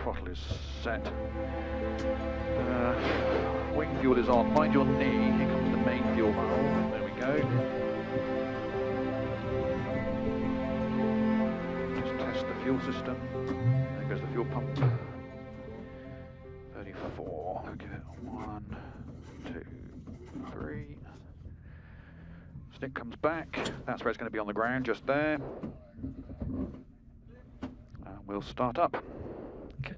throttle is set. Wing fuel is on. Mind your knee. Here comes the main fuel valve. There we go. Just test the fuel system. There goes the fuel pump. 34. Give it 1, 2, 3. Stick comes back. That's where it's going to be on the ground, just there. And we'll start up. Okay.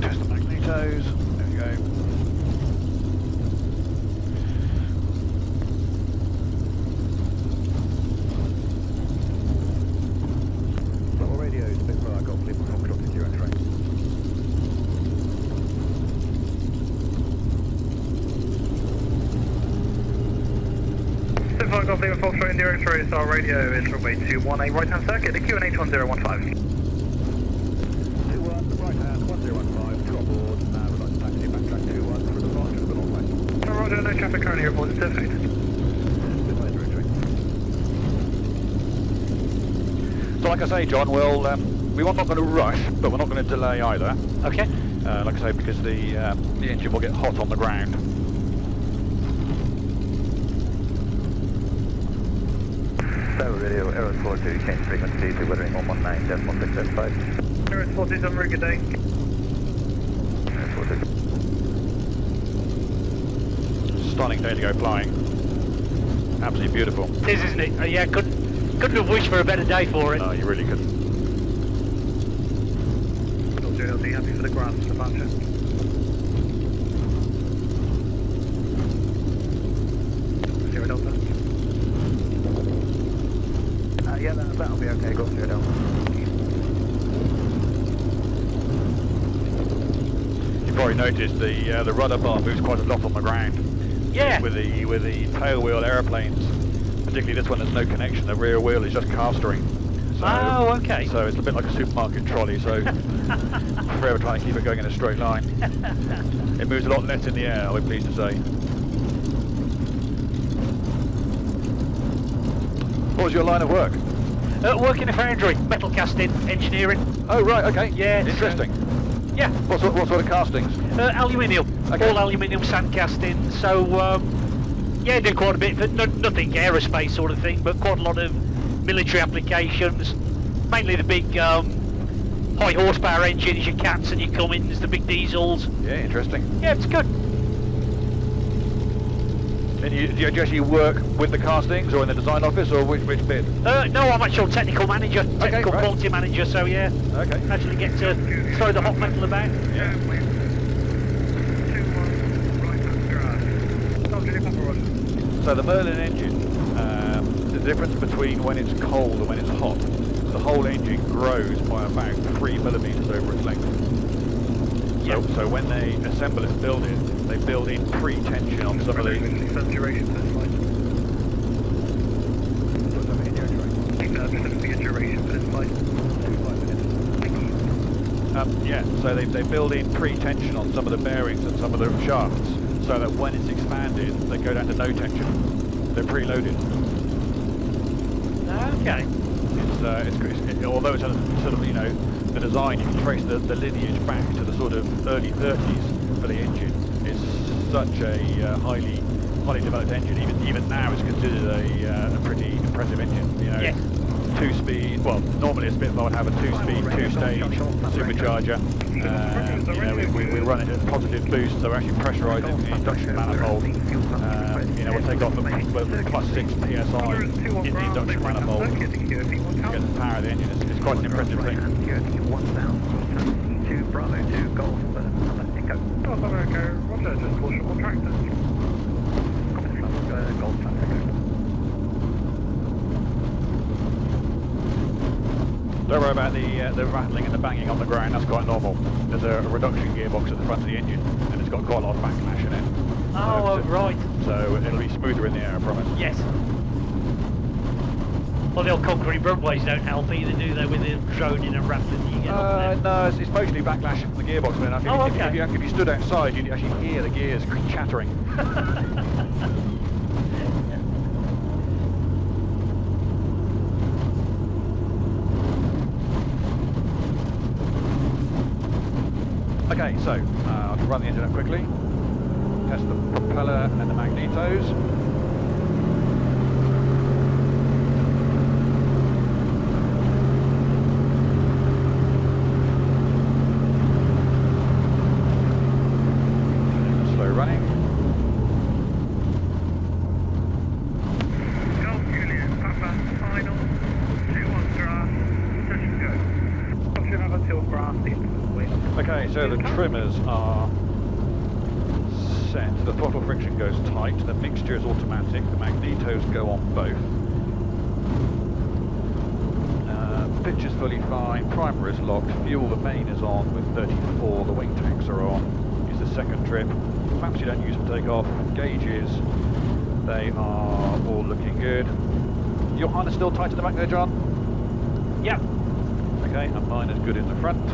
Test the magnetos. There we go. Double radio, Spitfire, Golf Lima, Fox Rocket, 0 train. Spitfire, Golf Lima, Fox Rocket, 0 train, our radio is runway 218, right hand circuit, the QNH 1015. 21, right hand, 1015, drop board, we'd like to taxi backtrack 21 for departure of the long way. Roger, no traffic currently reported, perfect. Spitfire, 0 train. So like I say, John, we're not going to rush, but we're not going to delay either. Okay. Like I say, because the engine will get hot on the ground. Tower radio, Aero 42, change frequency to weathering 119.1675. Aero 42, have a very good day. Aero 42. Stunning day to go flying. Absolutely beautiful. It is, isn't it? Yeah, couldn't have wished for a better day for it. No, you really couldn't. Roger, I'll be happy for the ground departure. Zero Delta. Yeah, that'll be okay, go 0 Delta. You've probably noticed the rudder bar moves quite a lot on the ground. Yeah. With the tail wheel aeroplanes, particularly this one, there's no connection. The rear wheel is just castering. So, Oh, okay. So it's a bit like a supermarket trolley. So forever trying to keep it going in a straight line. It moves a lot less in the air, I'll be pleased to say. What was your line of work? Working in a foundry, metal casting, engineering. Oh right, okay. Yeah. Interesting. Yeah. What sort of castings? Aluminium. Okay. All aluminium sand casting. So, yeah, do quite a bit, but nothing aerospace sort of thing, but quite a lot of military applications. Mainly the big high horsepower engines, your Cats and your Cummins, the big diesels. Yeah, interesting. Yeah, it's good. And do you actually work with the castings or in the design office, or which bit? No, I'm actually technical manager, technical right. quality manager, so yeah. Okay. Actually get to throw the hot metal about. Yeah. 21, right hand drive. Roger, Papa Roger. So the Merlin engine, the difference between when it's cold and when it's hot, the whole engine grows by about 3 millimeters over its length. Yep. So when they assemble it and build it, they build in pre-tension on some of the... Duration for this flight. Just over here, train. Just looking for your duration for this flight. 5 minutes. Thank you. Yeah, so they build in pre-tension on some of the bearings and some of the shafts, so that when it's expanded, they go down to no tension. They're preloaded. Okay. Although it's a sort of, the design, you can trace the lineage back to the sort of early 30s for the engine. It's such a highly developed engine. Even now, it's considered a pretty impressive engine. Yes. 2-speed. Well, normally a Spitfire would have a 2-speed, 2-stage supercharger. We run it at positive boost, so we're actually pressurising the induction manifold. We'll take off the +6 psi in the induction manifold to get the power of the engine. It's quite an impressive thing. 2 Bravo 2 Golf Echo. Golf Echo, Roger, just caution all tractors. Golf Echo. Don't worry about the rattling and the banging on the ground, that's quite normal. There's a reduction gearbox at the front of the engine, and it's got quite a lot of backlash in it. Oh, right. So it'll be smoother in the air, I promise. Yes. Well, the old concrete runways don't help either, do they, with the droning and rapid that you get on there? No, it's mostly backlash from the gearbox. I mean, if you stood outside, you'd actually hear the gears chattering. Okay, so I'll run the engine up quickly, test the propeller and the magnetos. Slow running. Golf Juliet, Papa, final, 2-1 grass, touch and go. Option of until grass into the wind. Okay, so the trimmers are set, the throttle friction goes tight, the mixture is automatic, the magnetos go on both. Pitch is fully fine, primer is locked, fuel, the main is on with 34, the wing tanks are on, is the second trip. Flaps you don't use for takeoff, gauges, they are all looking good. Your harness still tight at the back there, John? Yep. Okay, and mine is good in the front.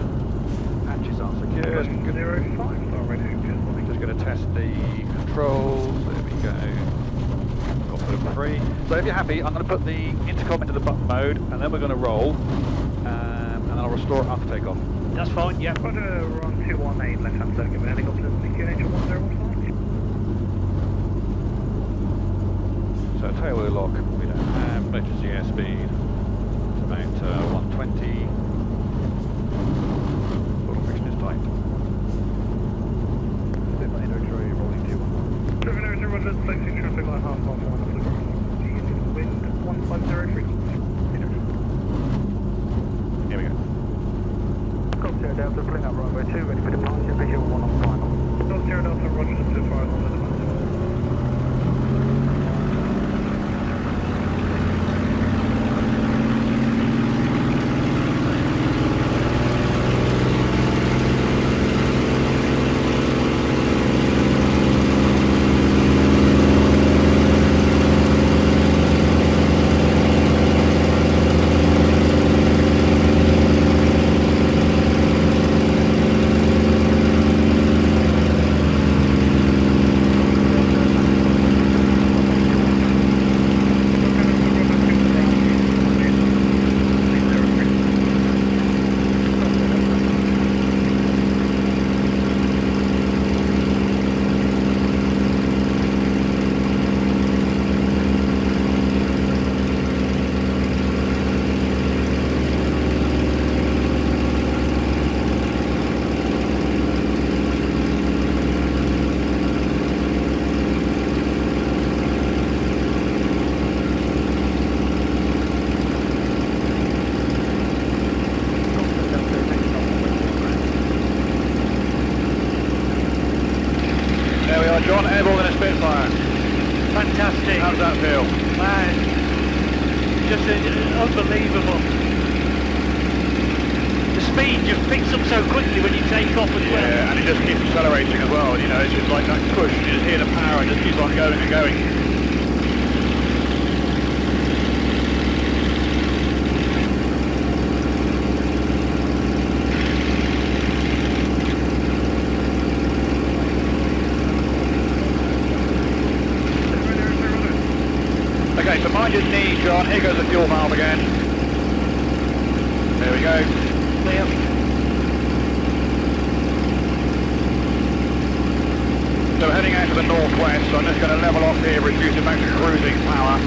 Hatches are secured. 05 star radio, Just going to test the controls. There we go. Got them free. So if you're happy, I'm going to put the intercom into the button mode, and then we're going to roll, and then I'll restore it after takeoff. That's fine, yep. We're on 218 left hand circuit, with helicopter to the QNH 1015. So tail wheel lock, we don't have. Emergency airspeed, it's about 120. Throttle friction is tight. 701, let's place in traffic line half mile 1 up the ground. Wind 150 frequency. Here we go. Golf Sierra Delta, pulling up runway 2, ready for departure, visual 1 on final. Golf Sierra Delta, Roger, to fire on the device. John, airborne in a Spitfire. Fantastic. How does that feel? Man, just unbelievable. The speed just picks up so quickly when you take off as well. Yeah, and it just keeps accelerating as well. You know, it's just like that push. You just hear the power and just keeps on going and going. Okay, so mind your knee, John. Here goes the fuel valve again. There we go. Yep. So we're heading out to the northwest, so I'm just going to level off here, reduce it back to cruising power.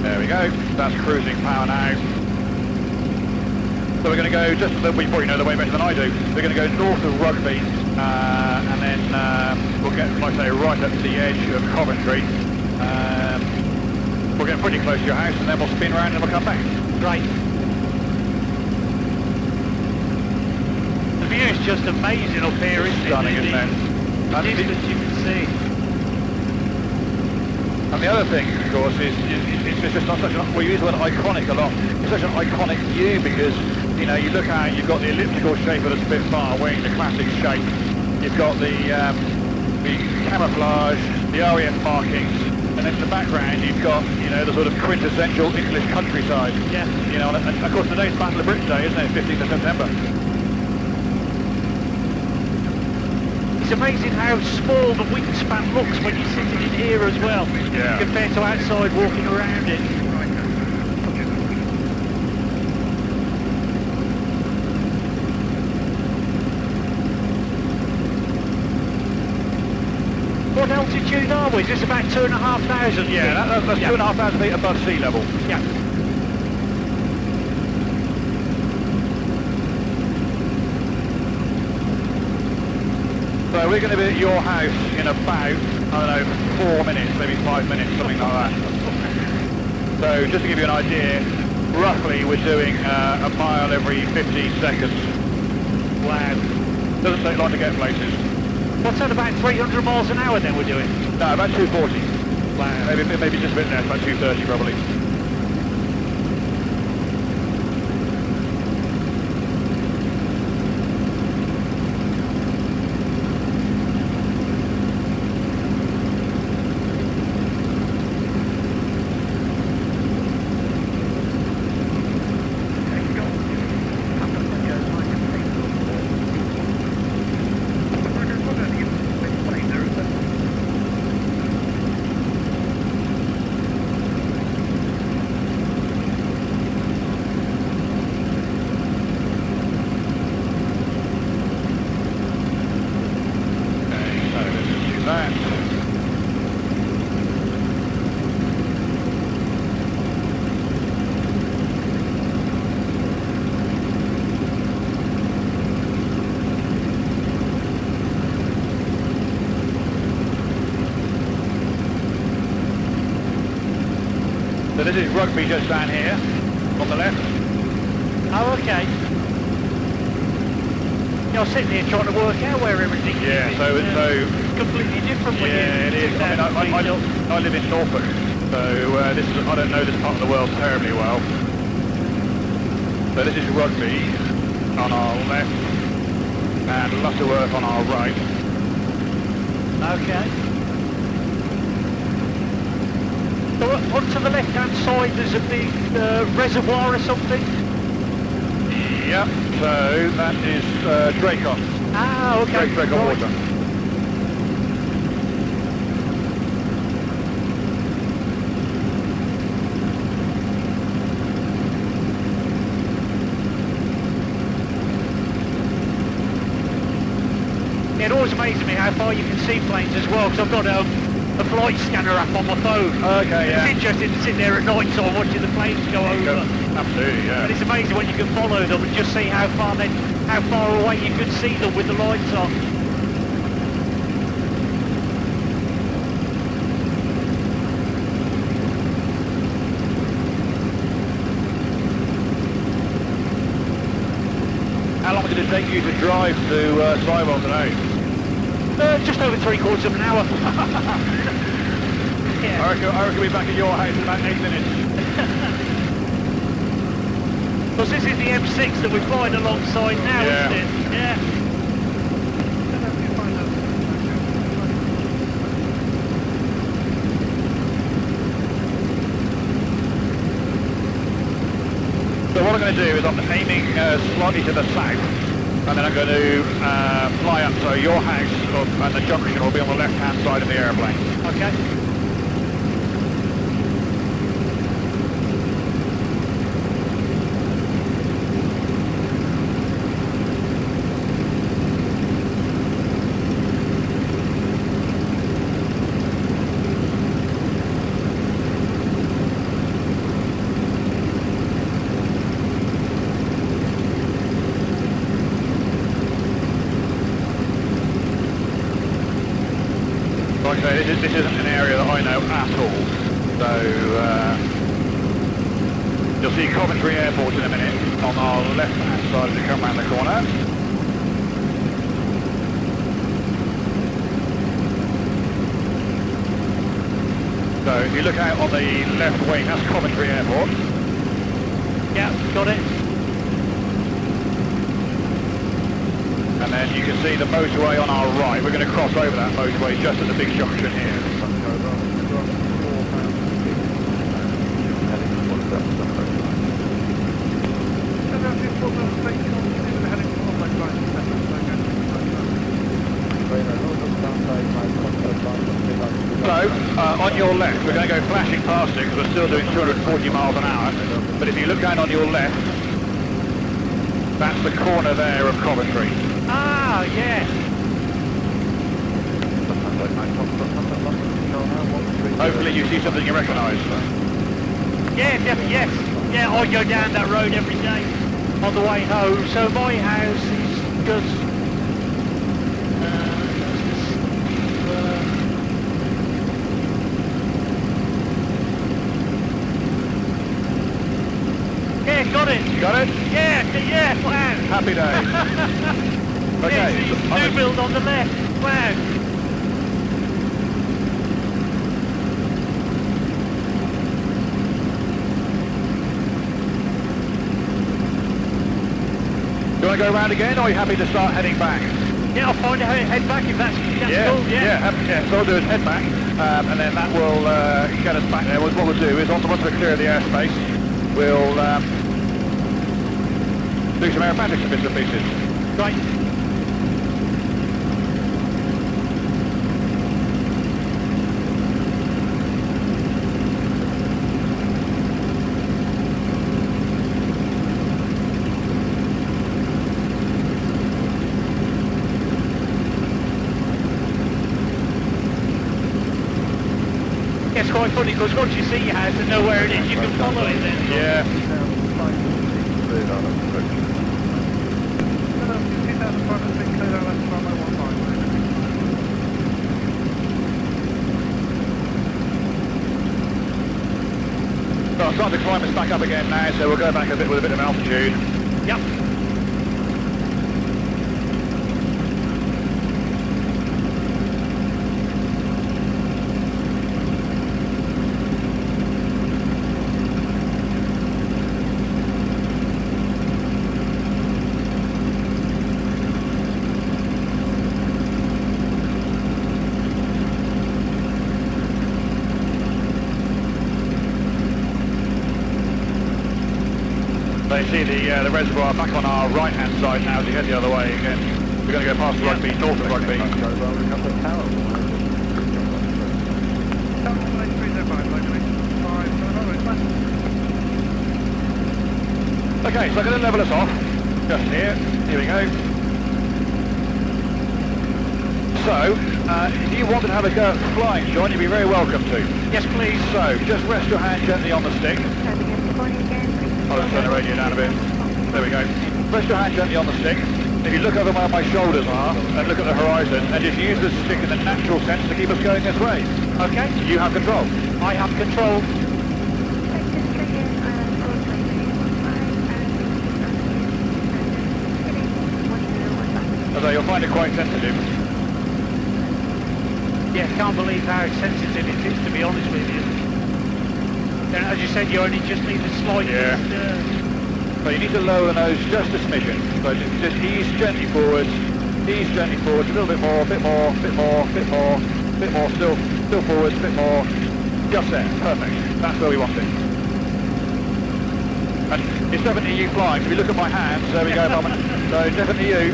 There we go, that's cruising power now. So we're going to go, just so we probably know the way better than I do, we're going to go north of Rugby, and then we'll get, like I say, right up to the edge of Coventry. We'll get pretty close to your house, and then we'll spin around and we'll come back. Great. The view is just amazing up here, isn't it? Stunning, isn't it? The distance you can see. And the other thing, of course, is it's just not such an, we use the word iconic a lot, it's such an iconic view because, you know, you look out, you've got the elliptical shape of the Spitfire wearing the classic shape, you've got the rugby camouflage, the RAF markings, and then in the background you've got, you know, the sort of quintessential English countryside. Yeah. You know, and of course today's Battle of Britain Day, isn't it? 15th of September. It's amazing how small the wingspan looks when you're sitting in here as well, Yeah. compared to outside walking around it. What altitude are we? Is this about 2,500? Yeah, that's 2,500 feet above sea level. Yeah. So we're going to be at your house in about, I don't know, 4 minutes, maybe 5 minutes, something like that. So just to give you an idea, roughly we're doing a mile every 15 seconds. Wow. Doesn't take long to get places. What's that, about 300 miles an hour then we're doing? No, about 240. Wow. Maybe just a bit less, about 230 probably. So this is rugby just down here, on the left. Oh, okay. You're sitting here trying to work out where everything is. Yeah, so It's completely different when yeah, it is. I live in Norfolk, so this is, I don't know this part of the world terribly well. So this is rugby on our left and Lutterworth on our right. Okay. So onto the left-hand side there's a big reservoir or something? Yep, so that is Dracon. Ah, okay. Dracon Right. water. It always amazes me how far you can see planes as well, because I've got a flight scanner app on my phone. Okay, yeah. It's interesting to sit there at night time watching the planes go over. Absolutely, yeah. And it's amazing when you can follow them and just see how far away you can see them with the lights on. How long did it take you to drive to Sywell today? Just over 3/4 of an hour. Yeah. I reckon we're back at your house in about 8 minutes. Because this is the M6 that we're flying alongside now, Yeah. isn't it? Yeah. So what I'm going to do is I'm aiming slightly to the south, and then I'm going to fly up, so your house and the junction will be on the left-hand side of the airplane. Okay. Like I say, this isn't an area that I know at all, so you'll see Coventry Airport in a minute on our left-hand side as you come round the corner. So if you look out on the left wing, that's Coventry Airport. Yeah, got it. And then you can see the motorway on our right. We're going to cross over that motorway just at the big junction here. So, on your left, we're going to go flashing past it because we're still doing 240 miles an hour. But if you look down on your left, that's the corner there of Coventry. Ah, yes. Hopefully you see something you recognise. Yeah, definitely, yes. Yeah, I go down that road every day on the way home. So my house is just... yeah, got it. Got it? Yeah, wow. Happy days. Okay. Yeah, new build on the left. Wow. Do you want to go around again, or are you happy to start heading back? Yeah, I'll find a head back if that's cool. Yeah. So we'll do is head back, and then that will get us back there. What we'll do is, once we're clear of the airspace, we'll do some aerobatics and bits and pieces. Right. It's quite funny because once you see your house and know where it is, you can follow it then. Yeah. So I'm starting to climb us back up again now, so we'll go back a bit with a bit of altitude. Yep. So you see the reservoir back on our right-hand side now as we head the other way again. We're going to go past Rugby, north of Rugby. Okay, so I'm going to level us off. Just here. Here we go. So, if you wanted to have a go at flying, John, you'd be very welcome to. Yes, please. So, just rest your hand gently on the stick. I'll just turn the radio down a bit. There we go. Rest your hand gently on the stick. If you look over where my shoulders are and look at the horizon and just use the stick in the natural sense to keep us going this way. Okay. You have control. I have control. Although you'll find it quite sensitive. Yeah, can't believe how sensitive it is, to be honest with you. And as you said, you only just need the slightest... So you need to lower the nose just a smidgen. So just ease gently forwards, a little bit more, bit more, still forwards, bit more. Just there, perfect. That's where we want it. And it's definitely you flying. If you look at my hands, there we go, Bob. So it's definitely you.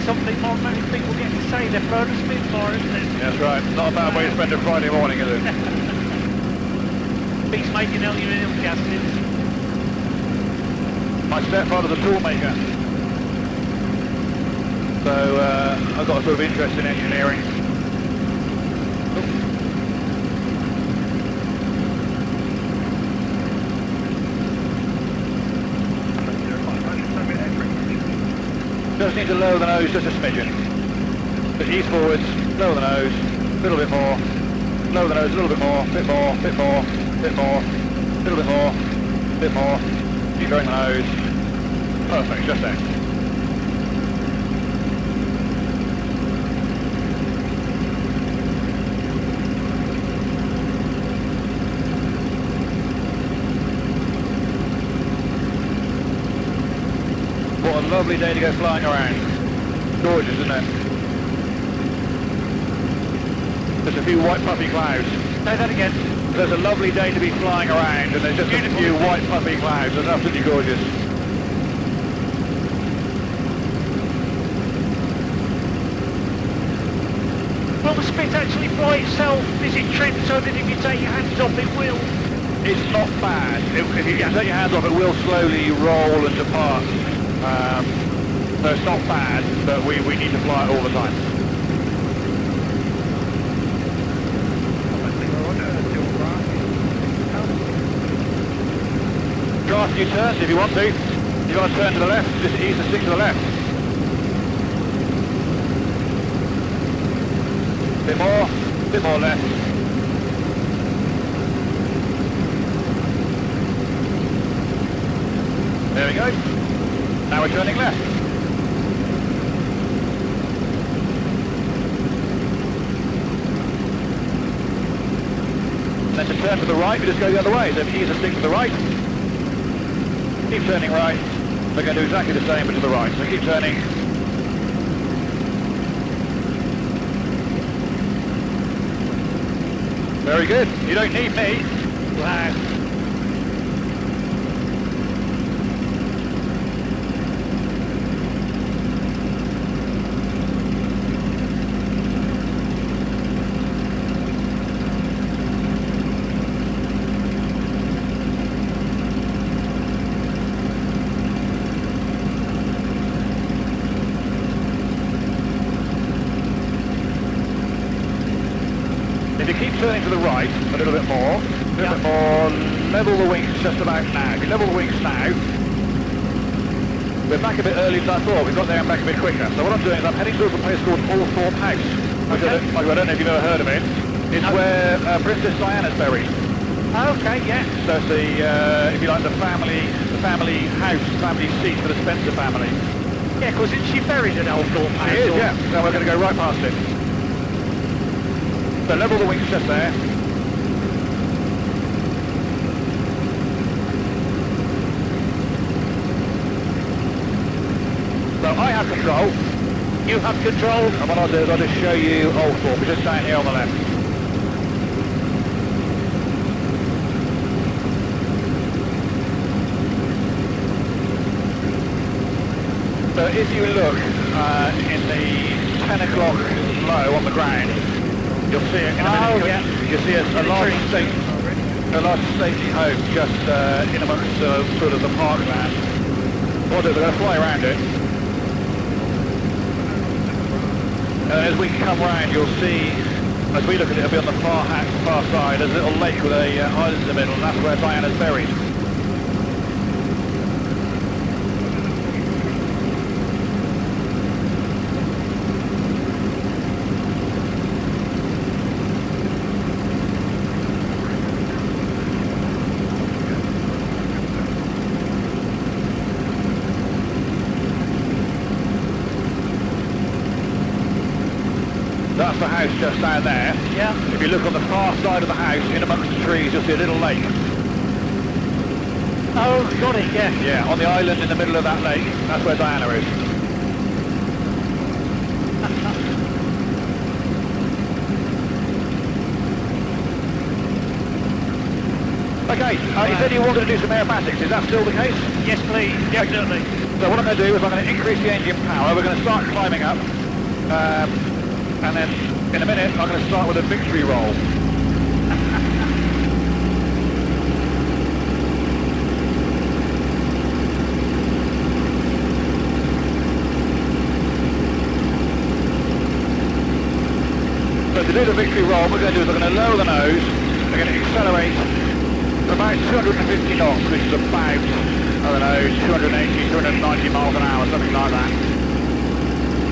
Something more many people get to say they're proud of Spitfire, isn't it? That's right. Not a bad way to spend a Friday morning, is it? Beats making aluminium castings. My stepfather's a toolmaker. So I've got a sort of interest in engineering. Just need to lower the nose just a smidgen. Just ease forwards. lower the nose, a little bit more, lower the nose a little bit more, bit more, bit more, bit more, a little bit more, bit more, keep lowering the nose, perfect, just there. What a lovely day to go flying around. Gorgeous, isn't it? Just a few white puffy clouds. Say that again. There's a lovely day to be flying around and there's just a few white puffy clouds. It's absolutely gorgeous. Will the spit actually fly itself? Is it trimmed so that if you take your hands off it will? It's not bad. If you take your hands off, it will slowly roll and depart. So it's not bad, but we need to fly it all the time. Draft your turns if you want to. You've got to turn to the left, just ease the stick to the left. Bit more left. There we go. Now we're turning left. And then to turn to the right, we just go the other way. So if you use the stick to the right, keep turning right. We're going to do exactly the same but to the right. So keep turning. Very good. You don't need me. Wow. If you keep turning to the right a little bit more, level the wings just about now. If you level the wings now, we're back a bit earlier than I thought. We've got there and back a bit quicker. So what I'm doing is I'm heading towards a place called Althorpe House. Which I don't know if you've ever heard of it. It's where Princess Diana's buried. Okay, yeah. So it's the, if you like, the family house, family seat for the Spencer family. Yeah, because isn't she buried in Althorpe House? She is, yeah. So we're going to go right past it. So level the wings just there. So I have control. You have control. And what I'll do is I'll just show you Althorpe. We're just down here on the left. So if you look in the 10 o'clock low on the ground, you'll see it in a minute. Yeah. You'll see a large stately home just in amongst sort of the parkland. What we're going to fly around it. And as we come round, you'll see, as we look at it, it'll be on the far side. There's a little lake with a island in the middle, and that's where Diana's buried. That's the house just down there. Yeah. If you look on the far side of the house, in amongst the trees, you'll see a little lake. Oh, got it, yeah. Yeah, on the island in the middle of that lake, that's where Diana is. Okay, you said you wanted to do some aerobatics, is that still the case? Yes, please, definitely. So what I'm going to do is I'm going to increase the engine power, we're going to start climbing up, and then in a minute I'm going to start with a victory roll. So to do the victory roll, what we're going to do is we're going to lower the nose, we're going to accelerate to about 250 knots, which is about, I don't know, 280, 290 miles an hour, something like that.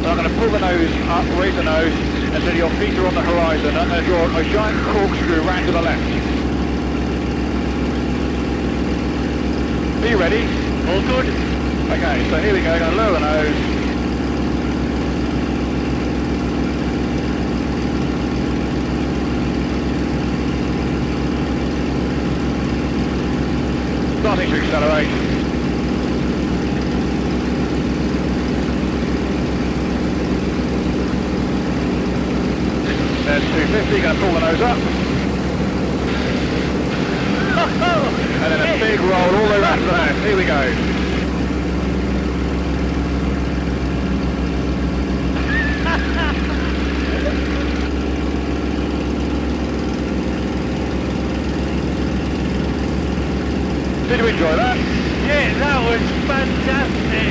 So I'm going to pull the nose up, raise the nose, until your feet are on the horizon and draw a giant corkscrew round to the left. Are you ready? All good? Okay, so here we go, going to lower the nose. Starting to accelerate. There's 250, going to pull the nose up. And then a big roll all the way around to the left. Here we go. Did you enjoy that? Yeah, that was fantastic.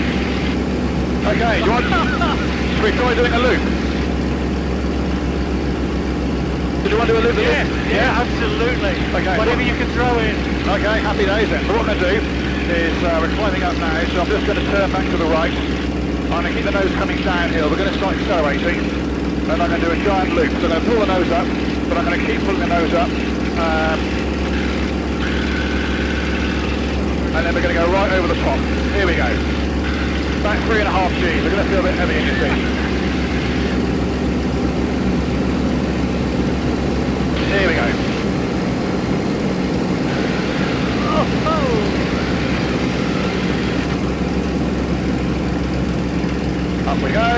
Okay, do you want, should we try doing a loop? Did you want to do a loop? Yeah, absolutely. Okay. Whatever you can throw in. Okay, happy days then. So what I'm going to do is, we're climbing up now, so I'm just going to turn back to the right. I'm going to keep the nose coming downhill. We're going to start accelerating, and I'm going to do a giant loop. So I'm going to pull the nose up, but I'm going to keep pulling the nose up. And then we're going to go right over the top. Here we go. Back 3.5 Gs. We're going to feel a bit heavy in your seat. Here we go. Up we go.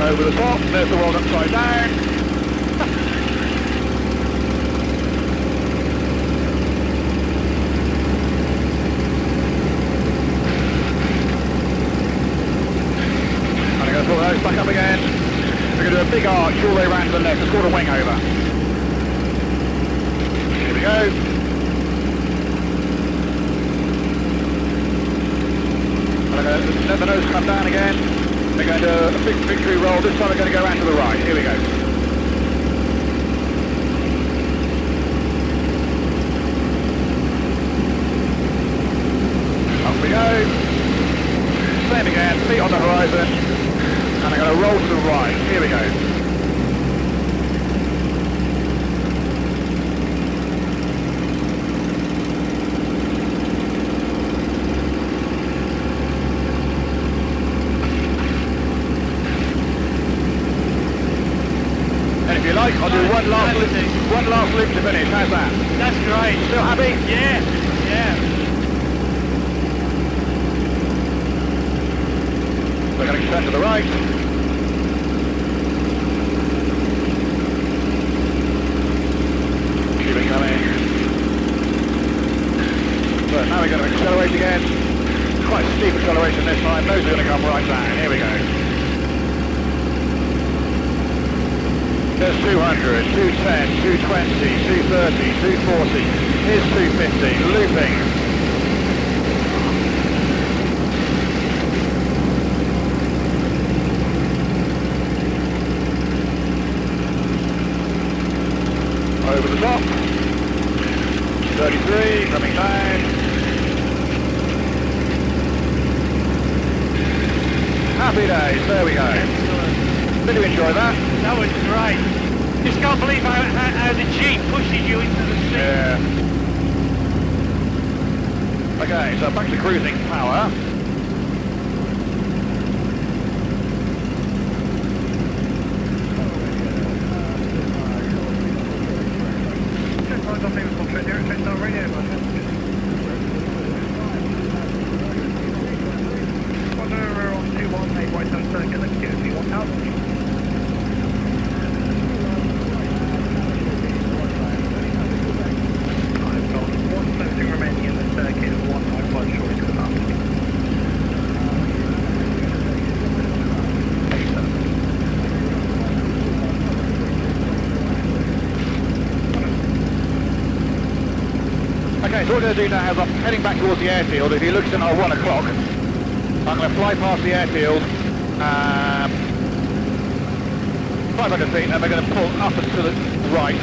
Over the top. There's the world upside down. Pull those back up again. We're going to do a big arch all the way around to the left. It's called a wing over. Here we go. And I'm going to let the nose come down again. We're going to do a big victory roll. This time we're going to go around to the right. Here we go. Up we go. Same again. Feet on the horizon. And I'm going to roll to the right. Here we go. And if you like, I'll do one last loop to finish. How's that? That's great. Still happy? Yeah, yeah. We're going to turn to the right. Keep it coming. So now we're going to accelerate again. Quite steep acceleration this time. Nose are going to come right down. Here we go. There's 200, 210, 220, 230, 240. Here's 250. Looping. Over the top. 33, coming down. Happy days, there we go. Excellent. Did you enjoy that? That was great. Just can't believe how the Jeep pushes you into the seat. Yeah. Okay, so back to cruising power. Okay, so what we're going to do now is I'm heading back towards the airfield. If you look at our 1 o'clock, I'm going to fly past the airfield, fly back a seat, and we're going to pull up and to the right.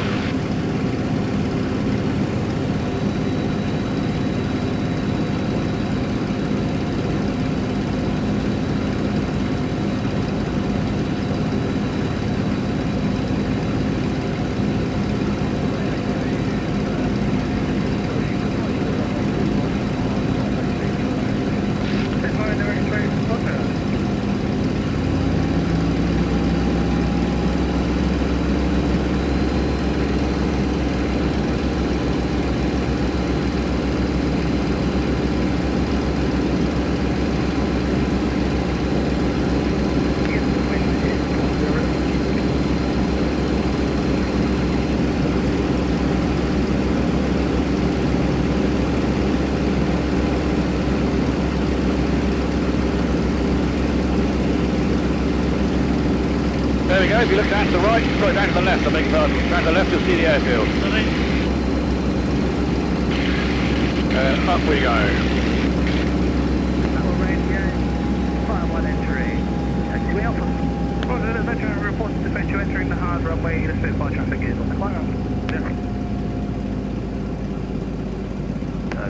if you look down to the right, sorry, down to the left, I beg your pardon. Down to the left, you'll see the airfield. Up we go. Tower radio, fire 1 entering. Taxiway Alpha. Well, the veteran reports to defend you entering the hard runway. The Spitfire traffic is on the climb.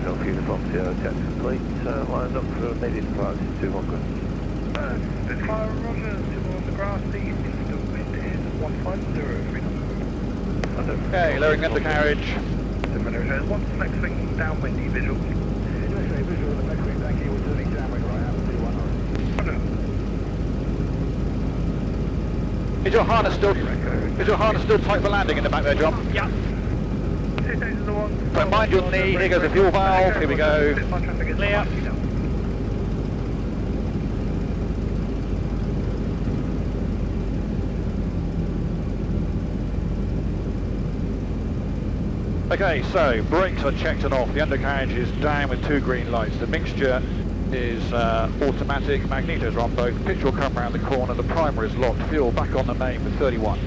Go for uniform 0, check complete. Lined up for immediate departure, 2-1 good. Spitfire, roger, 2 on the grass, the wind is 150. Okay, lowering undercarriage. There's one flex wing downwindy visual. Visual of the next wing, thank you. We're turning downwind right out to 1. Is your harness still tight for landing in the back there, John? Yeah. 2 stations of 1. So mind your knee, here goes the fuel valve, here we go. Spitfire traffic is Clear. Okay, so brakes are checked and off. The undercarriage is down with 2 green lights. The mixture is automatic. Magnetos are on both. Pitch will come around the corner. The primer is locked. Fuel back on the main with 31.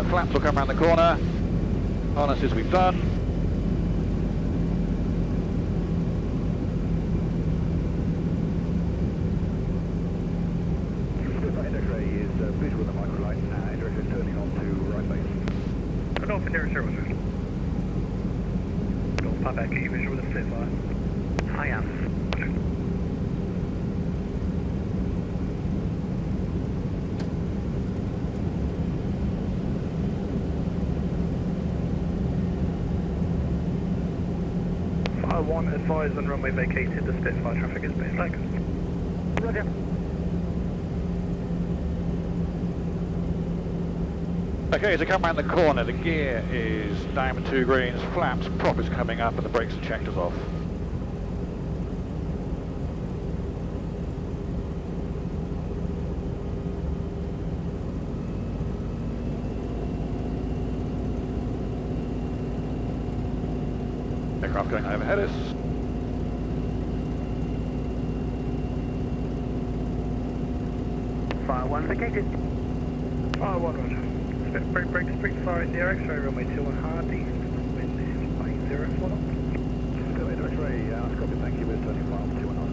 Flaps will come around the corner. Harnesses we've done. Index ray is visual of the microlight. Index is turning on to right base. North and 0, sir. North Papa, get you visual with the Spitfire. I am. Fire 1, advise when runway vacated, the Spitfire traffic is base flag. Roger. Okay, as I come around the corner, the gear is down with 2 greens, flaps, prop is coming up, and the brakes are checked as off. Aircraft going overhead us. Fire 1 vacated. Fire 1, roger. Brake Spitfire in the X-ray runway 2 on hard, the wind is 80 for knots. Still index ray, copy, thank you. We're turning file 2 and on.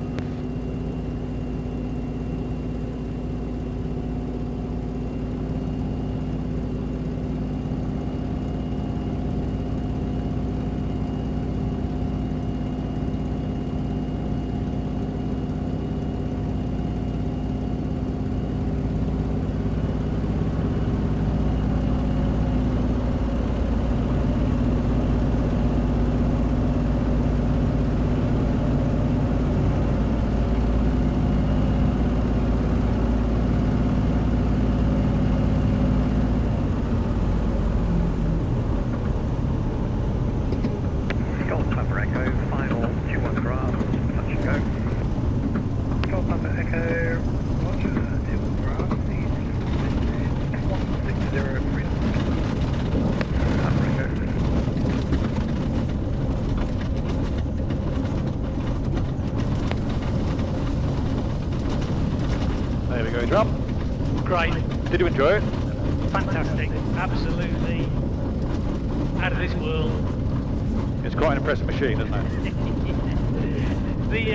There we go, Drum. Great. Did you enjoy it? Fantastic. Absolutely. Out of this world. It's quite an impressive machine, isn't it? The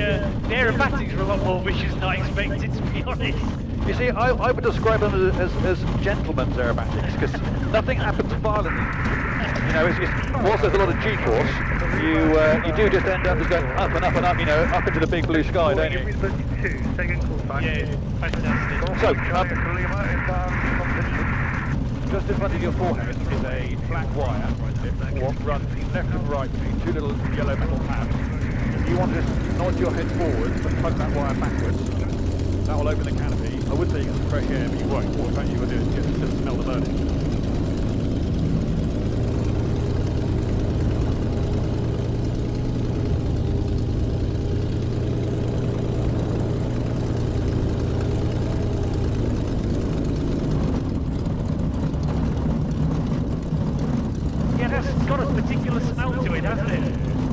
aerobatics were a lot more vicious than I expected, to be honest. You see, I would describe them as gentlemen's aerobatics, because nothing happens violently. You know, whilst there's a lot of G-force, you do just end up just going up and up and up, you know, up into the big blue sky, don't you? Second call back. Yeah, fantastic. So, just in front of your forehead is a black wire that runs left and right between 2 little yellow metal tabs. If you want to just nod your head forward and plug that wire backwards, that will open the canopy. I would say you get some fresh air, but you won't. What in fact you will do is just smell the burning. Yeah, that's got a particular smell to it, hasn't it?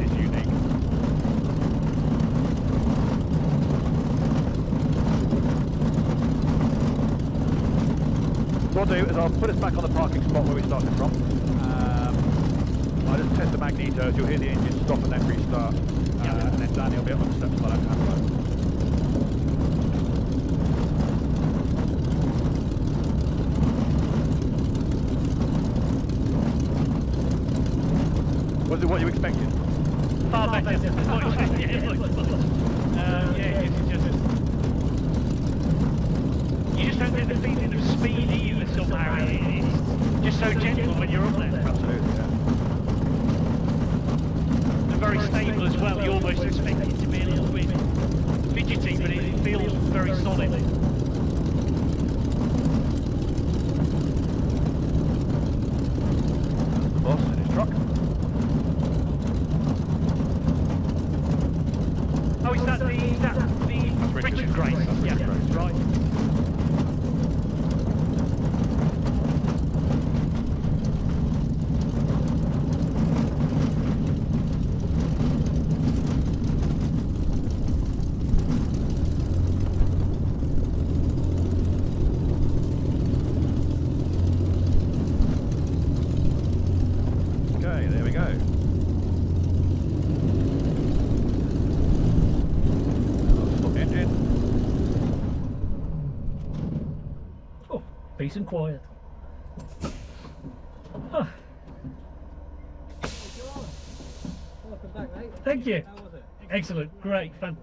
It's unique. what I'll do is I'll put us back on the parking spot where we started from. I'll just test the magnetos, you'll hear the engine stop and then restart. And then Danny will be up on the steps while I can have Was it what you expected? Far better. Yeah, it's just... You just don't get the feeling of speed either somehow. It's just so gentle when you're up there. Absolutely, yeah. And very stable as well. You almost expect it to be a little bit fidgety, but it feels very solid. Boss in his truck. Oh, is that the Richard Grace? Yeah, right. Okay, there we go. Stop the engine. Oh, peace and quiet. Huh. Welcome back, mate. Thank you. How was it? Excellent, great, fun.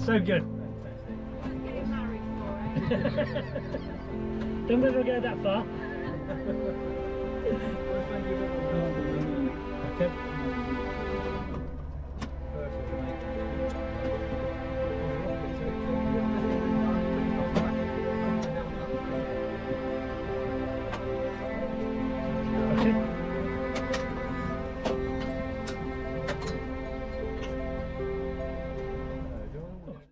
So good. Getting married for it. Don't let her go that far. Well, thank you very much. Okay.